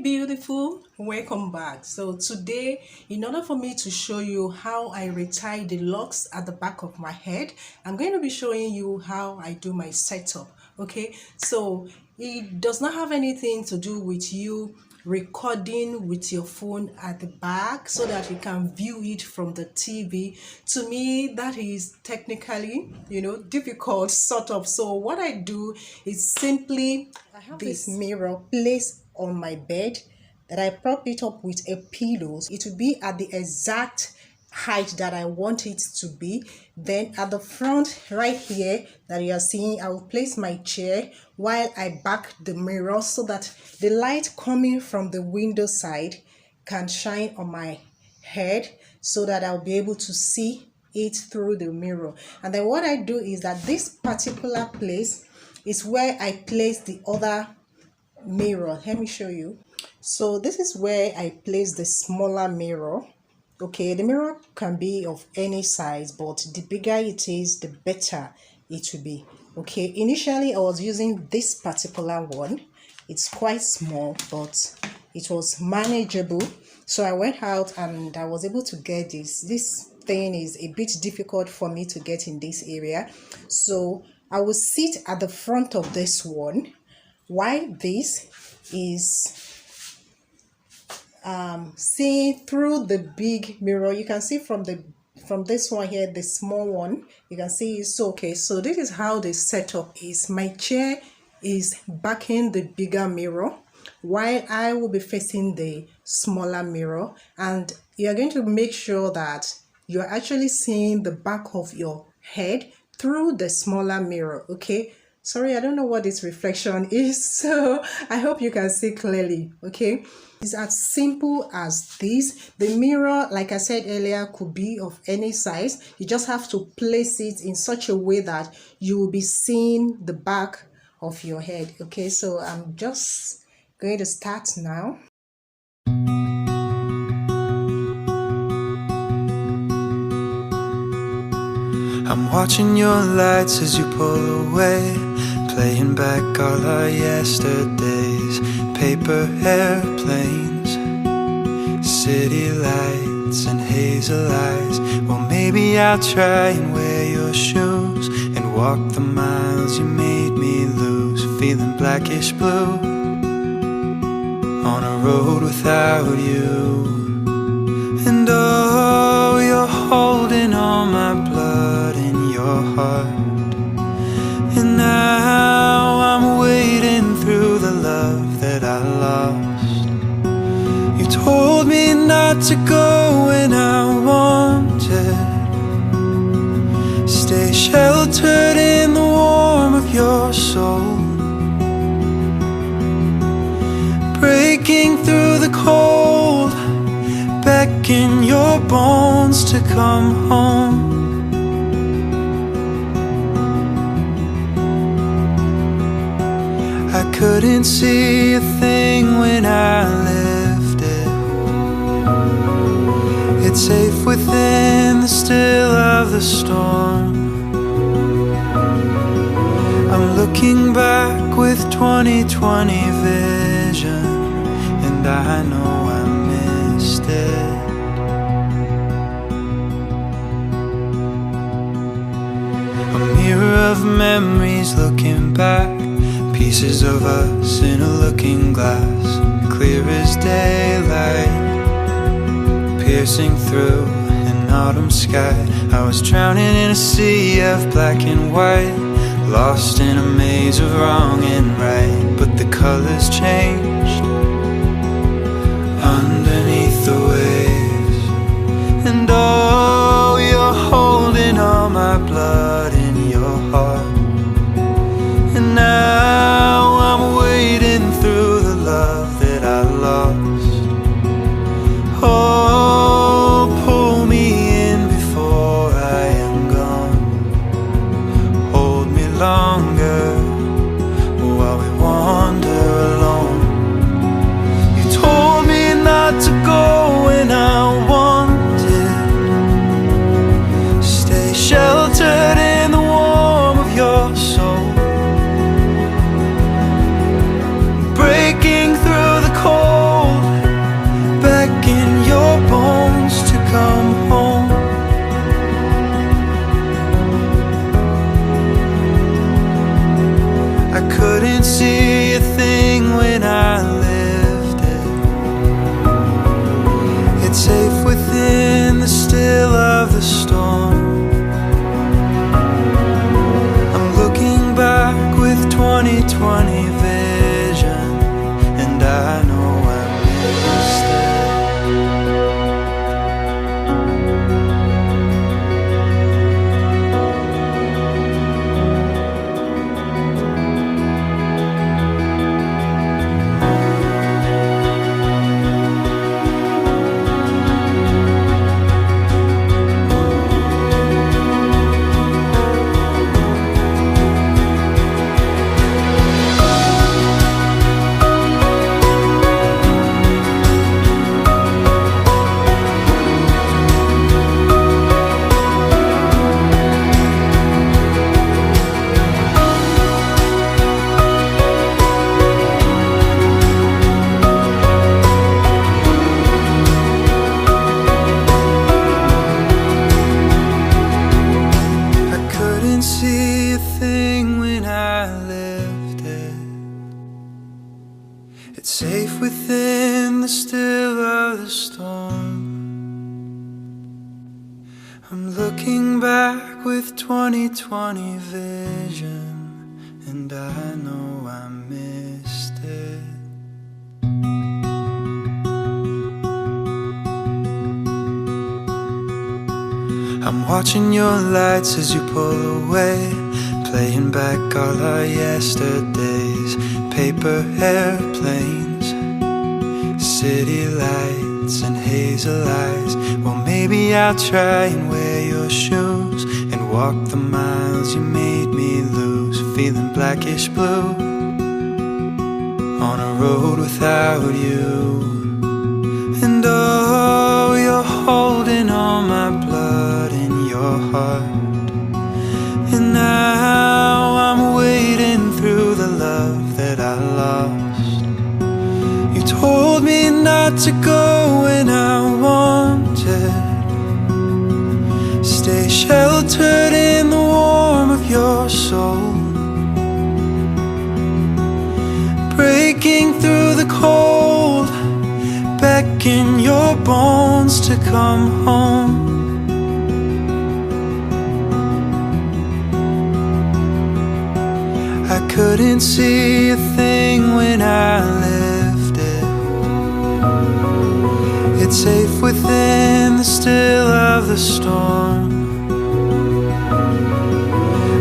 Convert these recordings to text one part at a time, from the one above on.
beautiful, welcome back. So today, in order for me to show you how I retie the locks at the back of my head, I'm going to be showing you how I do my setup. Okay, so it does not have anything to do with you recording with your phone at the back so that you can view it from the TV. To me, that is technically, difficult sort of. So what I do is simply I have this mirror placed on my bed that I prop it up with a pillow. It will be at the exact height that I want it to be. Then at the front right here that you are seeing, I will place my chair while I back the mirror so that the light coming from the window side can shine on my head so that I'll be able to see it through the mirror. And then what I do is that this particular place is where I place the other mirror. Let me show you. So this is where I place the smaller mirror. Okay, the mirror can be of any size, but the bigger it is, the better it will be. Okay, initially I was using this particular one. It's quite small, but it was manageable. So I went out and I was able to get this. This thing is a bit difficult for me to get in this area. So I will sit at the front of this one, while this is seeing through the big mirror. You can see from this one here, the small one, you can see it's okay. So this is how the setup is. My chair is backing the bigger mirror while I will be facing the smaller mirror, and you are going to make sure that you are actually seeing the back of your head through the smaller mirror. Okay, sorry, I don't know what this reflection is, so I hope you can see clearly. Okay, it's as simple as this. The mirror, like I said earlier, could be of any size. You just have to place it in such a way that you will be seeing the back of your head. Okay, so I'm just going to start now. I'm watching your lights as you pull away, playing back all our yesterdays. Paper airplanes, city lights and hazel eyes. Well, maybe I'll try and wear your shoes and walk the miles you made me lose. Feeling blackish blue on a road without you. And oh, you're holding all my blood in your heart. And now I'm wading through the love that I lost. You told me not to go when I wanted. Stay sheltered in the warmth of your soul, breaking through the cold, beckon your bones to come home. I couldn't see a thing when I left it. It's safe within the still of the storm. I'm looking back with 20/20 vision, and I know I missed it. A mirror of memories looking back, pieces of us in a looking glass, clear as daylight, piercing through an autumn sky. I was drowning in a sea of black and white, lost in a maze of wrong and right. But the colors changed underneath the waves. And oh, you're holding all my blood in your heart. And now I'm wading through the love that I lost. Oh, pull me in before I am gone. Hold me longer while we wander alone. couldn't see a thing when I lived it. It's safe within the still of the storm. I'm looking back with 2020 vision, and I know I missed it. See a thing when I left it. It's safe within the still of the storm. I'm looking back with 2020 vision, and I know I missed it. I'm watching your lights as you pull away, playing back all our yesterdays. Paper airplanes, city lights and hazel eyes. Well, maybe I'll try and wear your shoes and walk the miles you made me lose. Feeling blackish blue on a road without you. And oh, you're holding all my blood in your heart. And now I'm wading through the love that I lost. You told me not to go when I wanted. Stay sheltered in the warmth of your soul. Breaking through the cold, beckon your bones to come home. I couldn't see a thing when I left it. It's safe within the still of the storm.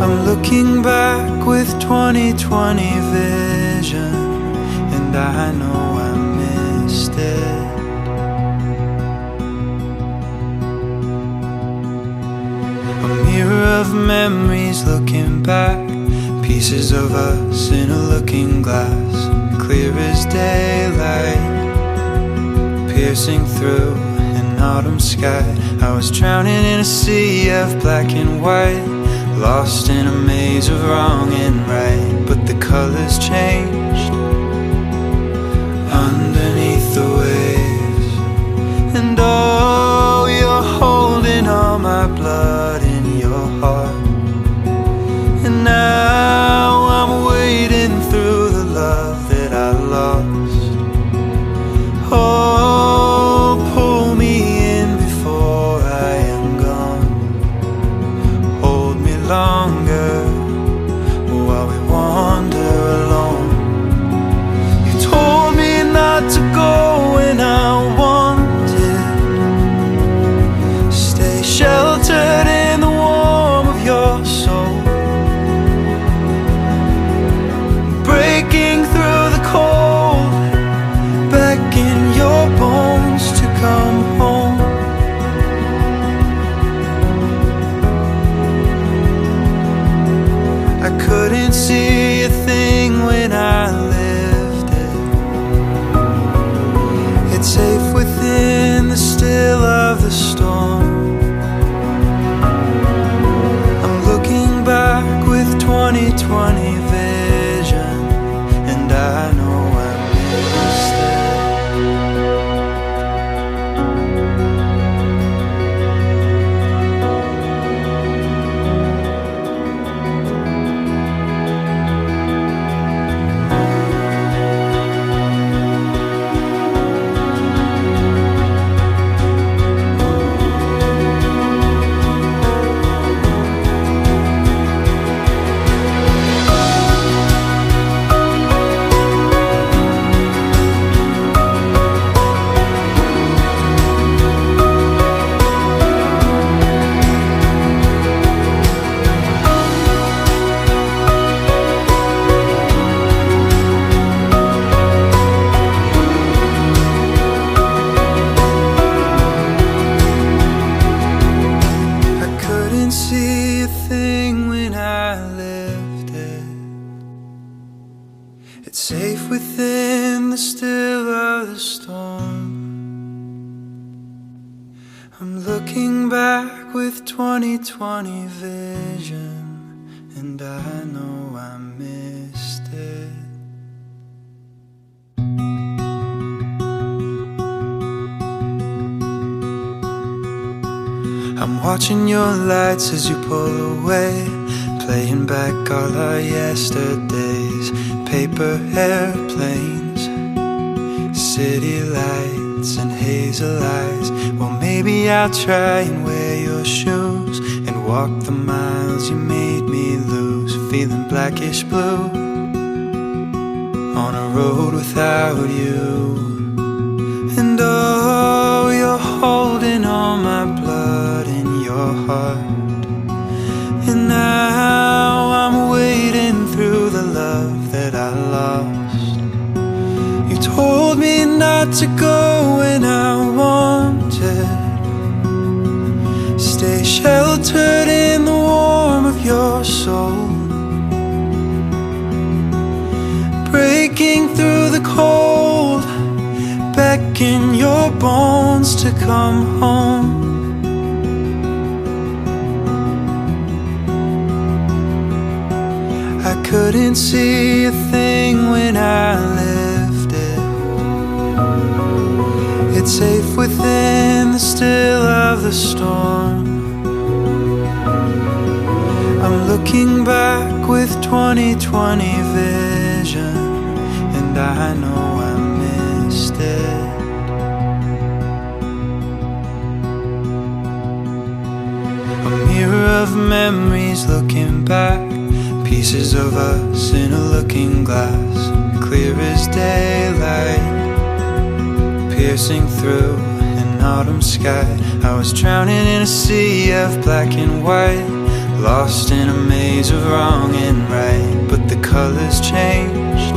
I'm looking back with 2020 vision, and I know I missed it. A mirror of memories looking back, pieces of us in a looking glass, clear as daylight, piercing through an autumn sky. I was drowning in a sea of black and white, lost in a maze of wrong and right. But the colors changed underneath the waves. And oh, you're holding all my blood in your heart. And now I'm wading through the love that I lost. Oh, pull me in before I am gone. Hold me longer while we want It's safe within the still of the storm. I'm looking back with 20/20 vision, and I know I missed it. I'm watching your lights as you pull away, playing back all our yesterdays. Paper airplanes, city lights and hazel eyes. Well, maybe I'll try and wear your shoes and walk the miles you made me lose. Feeling blackish blue on a road without you. And oh, you're holding all my blood in your heart. And now I'm wading through the love that I lost. You told me not to go when I wanted. Stay sheltered in the warmth of your soul. Breaking through the cold, beckon your bones to come home. I couldn't see a thing when I left it. It's safe within the still of the storm. I'm looking back with 20/20 vision, and I know I missed it. A mirror of memories looking back, pieces of us in a looking glass, clear as daylight, piercing through an autumn sky. I was drowning in a sea of black and white, lost in a maze of wrong and right. But the colors changed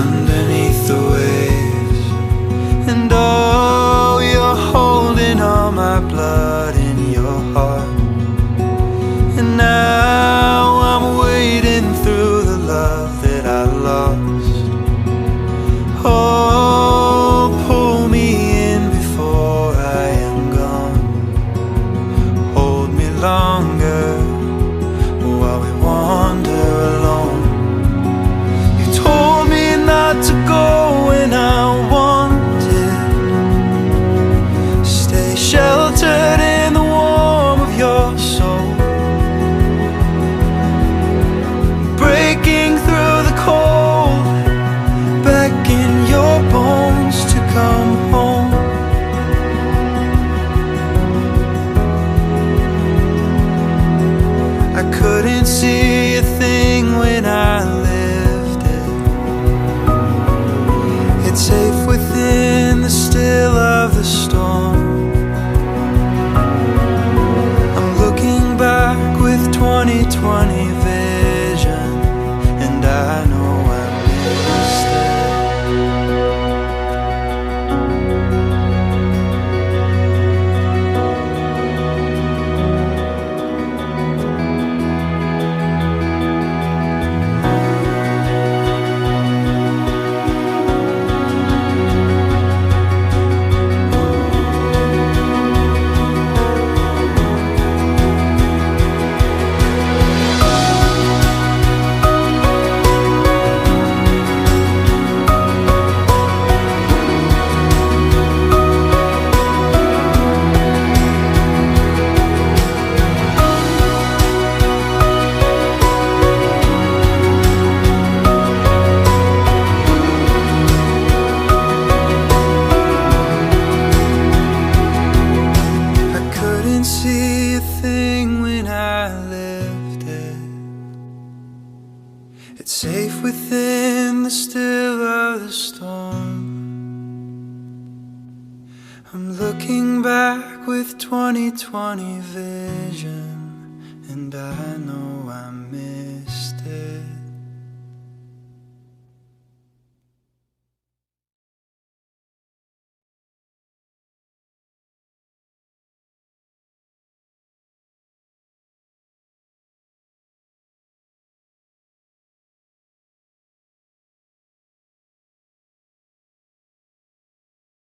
underneath the waves. And oh, you're holding all my blood in your heart. And now I'm wading through the love that I lost. Oh, pull me in before I am gone. Hold me longer while we wander alone. You told me not to go when I wanted. Stay sheltered in the warmth of your soul. Breaking through the cold, beckon your bones to come home. I couldn't see a thing when I left it. It's safe within the still of the storm. I'm looking back with 20/20 vision, and I know I missed it. It's safe within the still of the storm. I'm looking back with 20/20 vision, and I know